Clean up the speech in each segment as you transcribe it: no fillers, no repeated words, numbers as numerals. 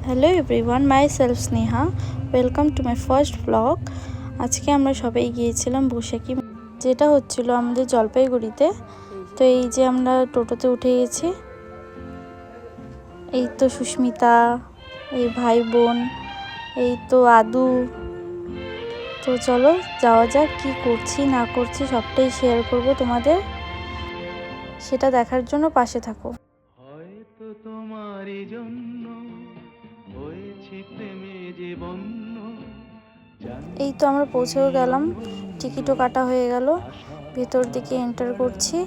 Hello everyone, my self Sneha. Welcome to my first blog. আজকে আমরা সবাই গিয়েছিলাম বৈশাখী, যেটা হচ্ছিল আমাদের জলপাইগুড়িতে। তো এই যে আমরা টোটোতে উঠে গেছি, এই তো সুস্মিতা, এই ভাই বোন, এই তো আদু। তো চলো যাওয়া যাক, কি করছি না করছি সবটাই শেয়ার করব তোমাদের, সেটা দেখার জন্য পাশে থাকো। হয়তো তোমারই জন্য হয়েছে প্রেমে যে বন্য। এই তো আমরা পৌঁছেও গেলাম, টিকিটও কাটা হয়ে গেল, ভেতর দিকে এন্টার করছি।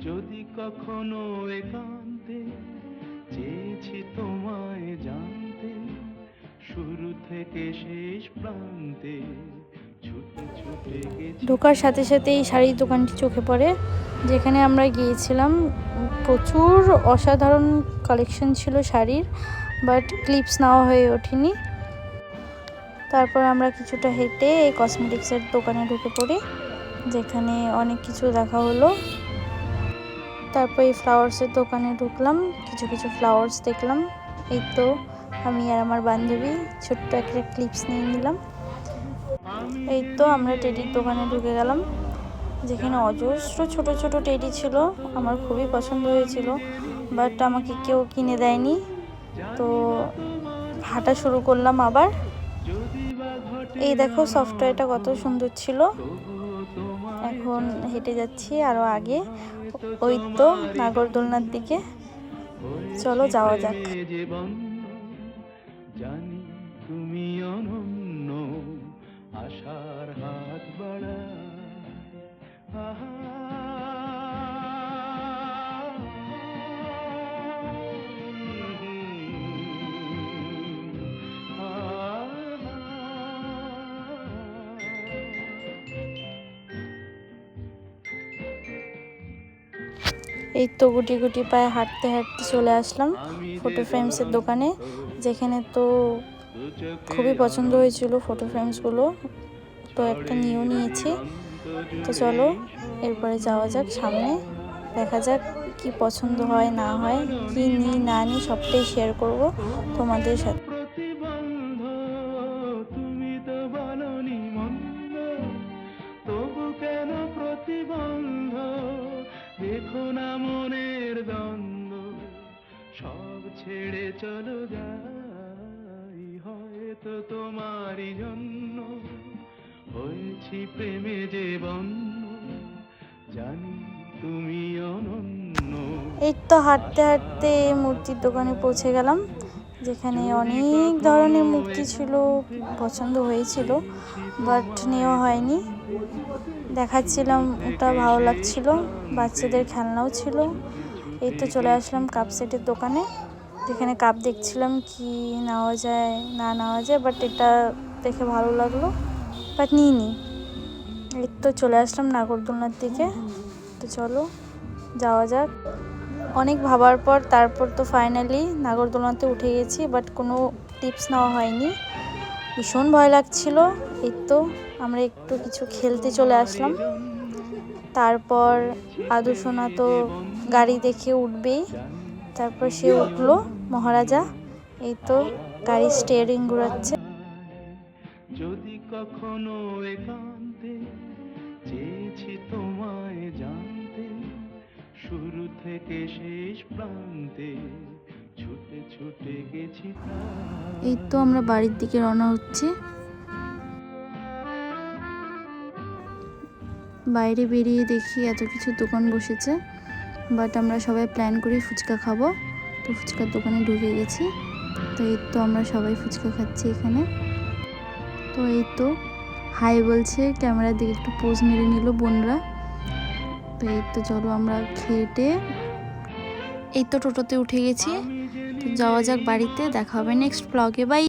যদি কখনো একান্তে চেয়েছি তোমায় জানতে, শুরু থেকে শেষ প্রান্তে ছুটে ছুটে গেছি। ঢোকার সাথে সাথে এই শাড়ির দোকানটি চোখে পড়ে, যেখানে আমরা গিয়েছিলাম। প্রচুর অসাধারণ কালেকশন ছিল শাড়ির, বাট ক্লিপস নেওয়া হয়ে ওঠেনি। তারপর আমরা কিছুটা হেঁটে এই কসমেটিক্সের দোকানে ঢুকে পড়ি, যেখানে অনেক কিছু দেখা হলো। তারপর এই ফ্লাওয়ার্সের দোকানে ঢুকলাম, কিছু কিছু ফ্লাওয়ার্স দেখলাম। এই তো আমি আর আমার বান্ধবী ছোট্ট একটা ক্লিপস নিয়ে নিলাম। এই তো আমরা টেডির দোকানে ঢুকে গেলাম, যেখানে অজস্র ছোট ছোট টেডি ছিল। আমার খুবই পছন্দ হয়েছিল, বাট আমাকে কেউ কিনে দেয়নি। তো হাঁটা শুরু করলাম আবার। এই দেখো সফটওয়্যারটা কত সুন্দর ছিল। এখন হেঁটে যাচ্ছি আরো আগে, ওই তো নাগরদোলনার দিকে। চলো যাওয়া যাক। জানি তুমি অনন্য, আশার হাত বাড়ায়। এই তো গুটি গুটি পায়ে হাঁটতে হাঁটতে চলে আসলাম ফটো ফ্রেমসের দোকানে, যেখানে তো খুবই পছন্দ হয়েছিল ফটো ফ্রেমসগুলো। তো একটা নিয়েও নিয়েছি। তো চলো এরপরে যাওয়া যাক সামনে, দেখা যাক কি পছন্দ হয় না হয়, কি নিই না নিই সবটাই শেয়ার করব তোমাদের সাথে। প্রতিবন্ধ তুমি তো বলনি মন্দ, তবু কেন প্রতিবন্ধ? দেখো না মনের দ্বন্দ্ব, সব ছেড়ে চলো যাই। হয়তো তোমারই জন্য হয়েছি প্রেমে যে বন্য, জানি তুমি অনন্য। এই তো হাঁটতে হাঁটতে মূর্তির দোকানে পৌঁছে গেলাম, যেখানে অনেক ধরনের মূর্তি ছিল, পছন্দ হয়েছিল বাট নেওয়া হয়নি। দেখাচ্ছিলাম, ওটা ভালো লাগছিল, বাচ্চাদের খেলনাও ছিল। এই তো চলে আসলাম কাপ সেটের দোকানে, যেখানে কাপ দেখছিলাম কি নেওয়া যায় না নেওয়া যায়, বাট এটা দেখে ভালো লাগলো, বাট নিইনি। এই তো চলে আসলাম নাগরদোলনার দিকে। তো চলো যাওয়া যাক। অনেক ভাবার পর তারপর তো ফাইনালি নাগরদোলনাতে উঠে গেছি, বাট কোনো টিপস নেওয়া হয়নি, ভীষণ ভয় লাগছিল। এই তো আমরা একটু কিছু খেলতে চলে আসলাম। তারপর আদু সোনা তো গাড়ি দেখে উঠবেই, তারপর সে উঠলো মহারাজা। এই তো গাড়ি স্টিয়ারিং ঘোরাচ্ছে। যদি কখনো একান্তে চেয়েছি তোমায় জানতে, শুরু থেকে শেষ প্রান্তে ছুটে ছুটে গেছি। এই তো আমরা বাড়ির দিকে রওনা হচ্ছি। বাইরে বেরিয়ে দেখি এত কিছু দোকান বসেছে, বাট আমরা সবাই প্ল্যান করি ফুচকা খাবো। তো ফুচকার দোকানে ঢুকে গেছি। তো এই তো আমরা সবাই ফুচকা খাচ্ছি এখানে। তো এই তো হাই বলছে, ক্যামেরার দিকে একটু পোজ মেরে নিল বোনরা। তো এই তো চলো আমরা খেটে এই তো টোটোতে উঠে গেছি। তো যাওয়া যাক বাড়িতে, দেখা হবে নেক্সট ব্লগে। বাই।